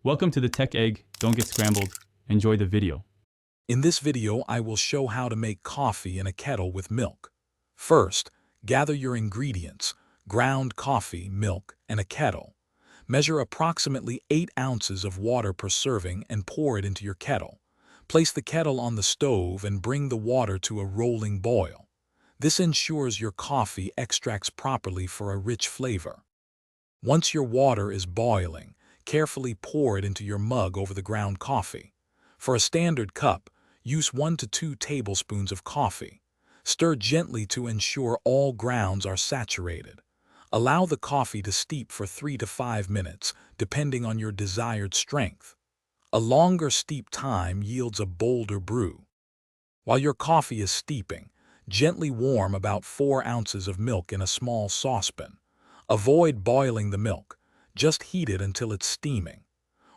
Welcome to the Tech Egg. Don't get scrambled. Enjoy the video. In this video, I will show how to make coffee in a kettle with milk. First, gather your ingredients: ground coffee, milk, and a kettle. Measure approximately 8 ounces of water per serving and pour it into your kettle. Place the kettle on the stove and bring the water to a rolling boil. This ensures your coffee extracts properly for a rich flavor. Once your water is boiling, carefully pour it into your mug over the ground coffee. For a standard cup, use 1 to 2 tablespoons of coffee. Stir gently to ensure all grounds are saturated. Allow the coffee to steep for 3 to 5 minutes, depending on your desired strength. A longer steep time yields a bolder brew. While your coffee is steeping, gently warm about 4 ounces of milk in a small saucepan. Avoid boiling the milk. Just heat it until it's steaming.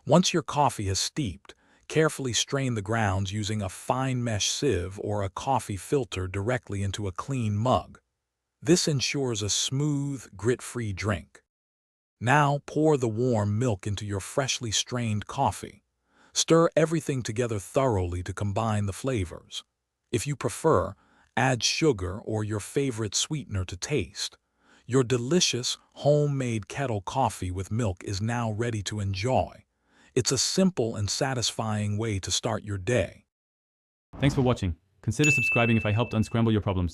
Once your coffee has steeped, carefully strain the grounds using a fine mesh sieve or a coffee filter directly into a clean mug. This ensures a smooth, grit-free drink. Now pour the warm milk into your freshly strained coffee. Stir everything together thoroughly to combine the flavors. If you prefer, add sugar or your favorite sweetener to taste. Your delicious, homemade kettle coffee with milk is now ready to enjoy. It's a simple and satisfying way to start your day. Thanks for watching. Consider subscribing if I helped unscramble your problems.